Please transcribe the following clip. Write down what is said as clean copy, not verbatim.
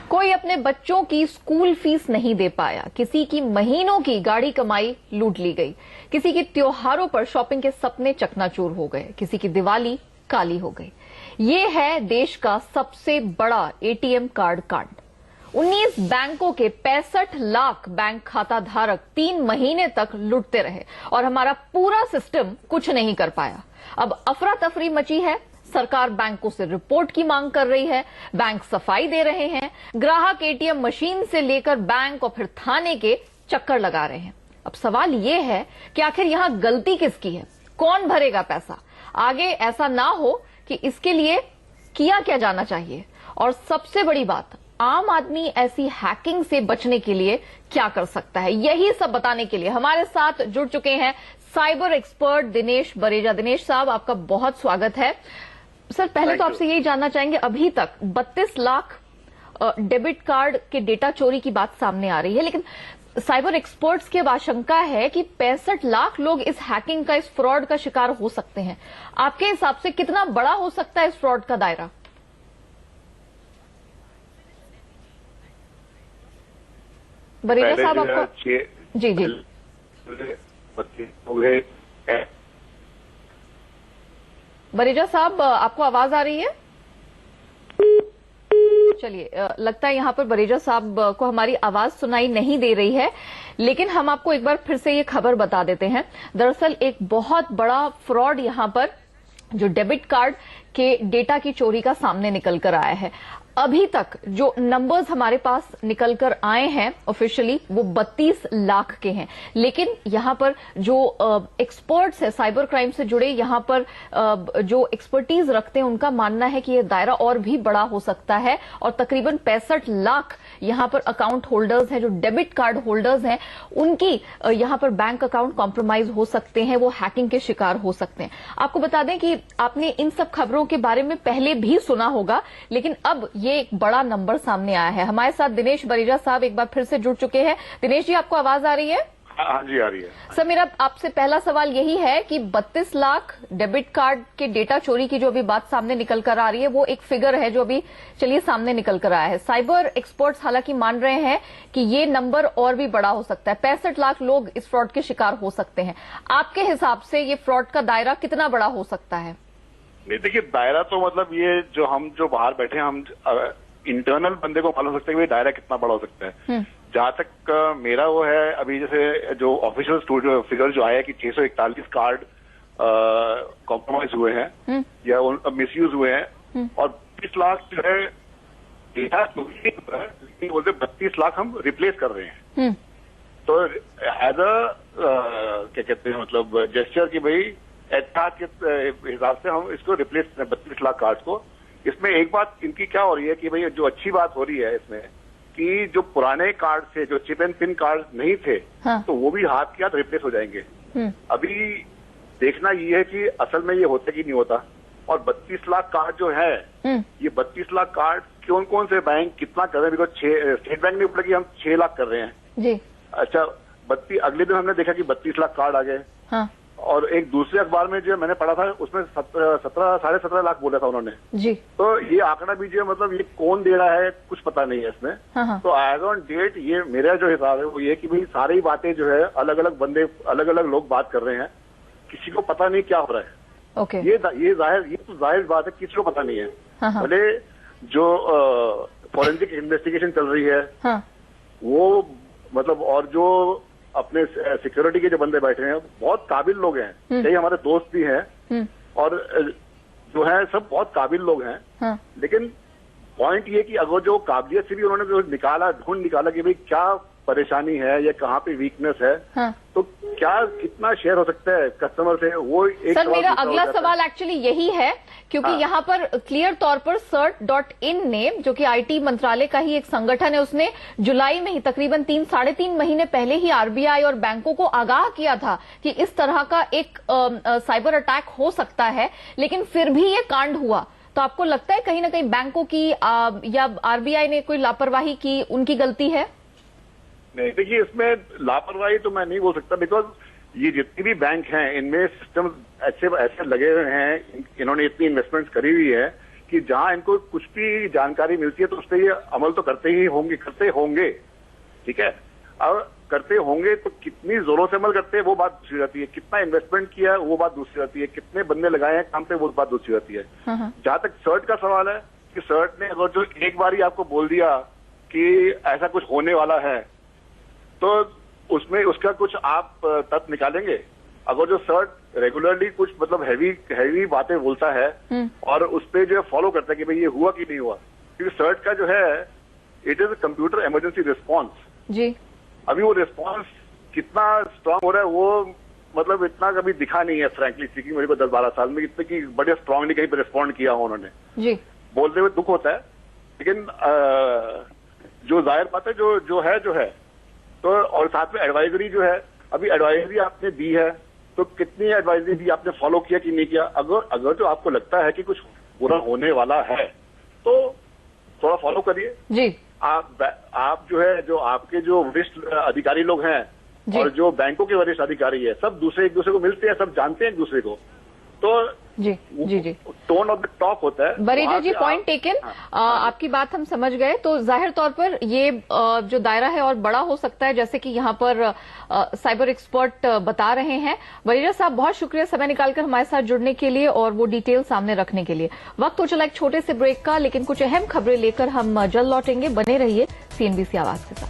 कोई अपने बच्चों की स्कूल फीस नहीं दे पाया, किसी की महीनों की गाड़ी कमाई लूट ली गई, किसी के त्योहारों पर शॉपिंग के सपने चकनाचूर हो गए, किसी की दिवाली काली हो गई। ये है देश का सबसे बड़ा एटीएम कार्ड कांड। 19 बैंकों के 65 लाख बैंक खाता धारक 3 महीने तक लुटते रहे और हमारा पूरा सिस्टम कुछ नहीं कर पाया। अब अफरा तफरी मची है। सरकार बैंकों से रिपोर्ट की मांग कर रही है, बैंक सफाई दे रहे हैं, ग्राहक एटीएम मशीन से लेकर बैंक और फिर थाने के चक्कर लगा रहे हैं। अब सवाल ये है कि आखिर यहां गलती किसकी है, कौन भरेगा पैसा? आगे ऐसा ना हो कि इसके लिए किया क्या जाना चाहिए, और सबसे बड़ी बात, आम आदमी ऐसी हैकिंग से बचने के लिए क्या कर सकता है? यही सब बताने के लिए हमारे साथ जुड़ चुके हैं साइबर एक्सपर्ट दिनेश बरेजा। दिनेश साहब, आपका बहुत स्वागत है। सर, पहले तो आपसे यही जानना चाहेंगे, अभी तक 32 लाख डेबिट कार्ड के डेटा चोरी की बात सामने आ रही है, लेकिन साइबर एक्सपर्ट्स की आशंका है कि 65 लाख लोग इस हैकिंग का, इस फ्रॉड का शिकार हो सकते हैं। आपके हिसाब से कितना बड़ा हो सकता है इस फ्रॉड का दायरा? बरेजा साहब, आपको जी बरेजा साहब, आपको आवाज आ रही है? चलिए, लगता है यहां पर बरेजा साहब को हमारी आवाज सुनाई नहीं दे रही है, लेकिन हम आपको एक बार फिर से ये खबर बता देते हैं। दरअसल एक बहुत बड़ा फ्रॉड यहां पर, जो डेबिट कार्ड के डेटा की चोरी का सामने निकल कर आया है। अभी तक जो नंबर्स हमारे पास निकल कर आए हैं ऑफिशियली, वो 32 लाख के हैं, लेकिन यहां पर जो एक्सपर्ट्स है, साइबर क्राइम से जुड़े यहां पर जो एक्सपर्टीज रखते हैं, उनका मानना है कि यह दायरा और भी बड़ा हो सकता है और तकरीबन 65 लाख यहां पर अकाउंट होल्डर्स हैं, जो डेबिट कार्ड होल्डर्स हैं, उनकी यहां पर बैंक अकाउंट कॉम्प्रोमाइज हो सकते हैं, वो हैकिंग के शिकार हो सकते हैं। आपको बता दें कि आपने इन सब खबरों के बारे में पहले भी सुना होगा, लेकिन अब ये एक बड़ा नंबर सामने आया है। हमारे साथ दिनेश बरेजा साहब एक बार फिर से जुड़ चुके हैं। दिनेश जी, आपको आवाज आ रही है? हाँ जी, आ रही है। सर, मेरा आपसे पहला सवाल यही है कि 32 लाख डेबिट कार्ड के डेटा चोरी की जो अभी बात सामने निकल कर आ रही है, वो एक फिगर है जो अभी चलिए सामने निकल कर आया है। साइबर एक्सपर्ट्स हालांकि मान रहे हैं कि ये नंबर और भी बड़ा हो सकता है, 65 लाख लोग इस फ्रॉड के शिकार हो सकते हैं। आपके हिसाब से ये फ्रॉड का दायरा कितना बड़ा हो सकता है? नहीं, देखिए, दायरा तो मतलब ये जो बाहर बैठे हैं, हम इंटरनल बंदे को मालूम हो सकता है कि दायरा कितना बड़ा हो सकता है। जहां तक मेरा वो है, अभी जैसे जो ऑफिशियल फिगर जो आया है कि 641 कार्ड कॉम्प्रोमाइज हुए हैं या मिसयूज हुए हैं, और 20 लाख जो है डेटा बोलते 32 लाख हम रिप्लेस कर रहे हैं। तो एज क्या कहते हैं, मतलब जेस्चर की भाई एहतियात के हिसाब से हम इसको रिप्लेस कर रहे हैं 32 लाख कार्ड को। इसमें एक बात इनकी क्या हो रही है कि भाई जो अच्छी बात हो रही है इसमें, कि जो पुराने कार्ड थे, जो चिप एंड पिन कार्ड नहीं थे, हाँ, तो वो भी हाथ के हाथ रिप्लेस हो जाएंगे। अभी देखना ये है कि असल में ये होता कि नहीं होता। और 32 लाख कार्ड जो है, ये 32 लाख कार्ड कौन कौन से बैंक कितना कर रहे हैं? बिकॉज स्टेट बैंक ने बोला कि हम 6 लाख कर रहे हैं जी। अच्छा, अगले दिन हमने देखा कि 32 लाख कार्ड आ गए। हाँ। और एक दूसरे अखबार में जो मैंने पढ़ा था, उसमें 17.5 लाख बोला था उन्होंने जी। तो ये आंकड़ा भी जो मतलब ये कौन दे रहा है, कुछ पता नहीं है इसमें। हाँ। तो एज ऑन डेट ये मेरा जो हिसाब है वो ये कि भाई सारी बातें जो है अलग अलग बंदे, अलग अलग लोग बात कर रहे हैं, किसी को पता नहीं क्या हो रहा है। ओके। ये तो जाहिर बात है, किसी को पता नहीं है। भले जो फॉरेंसिक इन्वेस्टिगेशन चल रही है, हाँ, वो मतलब, और जो अपने सिक्योरिटी के जो बंदे बैठे हैं, बहुत काबिल लोग हैं, कई हमारे दोस्त भी हैं, और जो है सब बहुत काबिल लोग हैं। हाँ। लेकिन पॉइंट ये कि अगर जो काबिलियत से भी उन्होंने जो ढूंढ निकाला कि भाई क्या परेशानी है या कहाँ पे वीकनेस है, हाँ, तो क्या कितना शेयर हो सकता है कस्टमर से, वो एक सर मेरा अगला सवाल एक्चुअली यही है, क्योंकि हाँ, यहाँ पर क्लियर तौर पर CERT.in ने, जो कि IT मंत्रालय का ही एक संगठन है, उसने जुलाई में ही तकरीबन 3-3.5 महीने पहले ही RBI और बैंकों को आगाह किया था कि इस तरह का एक साइबर अटैक हो सकता है, लेकिन फिर भी ये कांड हुआ। तो आपको लगता है कहीं ना कहीं बैंकों की या RBI ने कोई लापरवाही की, उनकी गलती है? नहीं, देखिए, इसमें लापरवाही तो मैं नहीं बोल सकता, बिकॉज ये जितनी भी बैंक हैं, इनमें सिस्टम ऐसे लगे हुए हैं, इन्होंने इतनी इन्वेस्टमेंट्स करी हुई है कि जहां इनको कुछ भी जानकारी मिलती है तो उस पर ये अमल तो करते होंगे, ठीक है। अब करते होंगे तो कितनी जोरों से अमल करते हैं वो बात दूसरी रहती है, कितना इन्वेस्टमेंट किया है वो बात दूसरी रहती है, कितने बंदे लगाए हैं काम पे वो बात दूसरी रहती है। जहां तक सर्ट का सवाल है कि सर्ट ने अगर जो एक बार ही आपको बोल दिया कि ऐसा कुछ होने वाला है तो उसमें उसका कुछ आप तथ्य निकालेंगे। अगर जो सर्ट रेगुलरली कुछ मतलब हैवी बातें बोलता है और उस पर जो है फॉलो करता है कि भाई ये हुआ कि नहीं हुआ, क्योंकि सर्ट का जो है it is computer emergency response जी। अभी वो रिस्पॉन्स कितना स्ट्रांग हो रहा है वो मतलब इतना कभी दिखा नहीं है फ्रैंकली स्पीकिंग मेरे को 10-12 साल में, इतने की बड़े स्ट्रांगली कहीं पर रिस्पॉन्ड किया हो उन्होंने जी। बोलते हुए दुख होता है, लेकिन जो जाहिर बात है जो है तो, और साथ में एडवाइजरी जो है, अभी एडवाइजरी आपने दी है तो कितनी एडवाइजरी दी आपने फॉलो किया कि नहीं किया। अगर जो आपको लगता है कि कुछ बुरा होने वाला है तो थोड़ा फॉलो करिए जी। आप जो है जो आपके जो वरिष्ठ अधिकारी लोग हैं और जो बैंकों के वरिष्ठ अधिकारी है सब एक दूसरे को मिलते हैं, सब जानते हैं एक दूसरे को, तो जी जी जी टोन ऑफ द टॉक होता है। बरेजा जी, पॉइंट टेकन। आपकी बात हम समझ गए। तो जाहिर तौर पर ये जो दायरा है और बड़ा हो सकता है, जैसे कि यहाँ पर साइबर एक्सपर्ट बता रहे हैं। बरेजा साहब, बहुत शुक्रिया समय निकालकर हमारे साथ जुड़ने के लिए और वो डिटेल सामने रखने के लिए। वक्त हो चला एक छोटे से ब्रेक का, लेकिन कुछ अहम खबरें लेकर हम जल्द लौटेंगे। बने रहिए CNBC आवाज के साथ।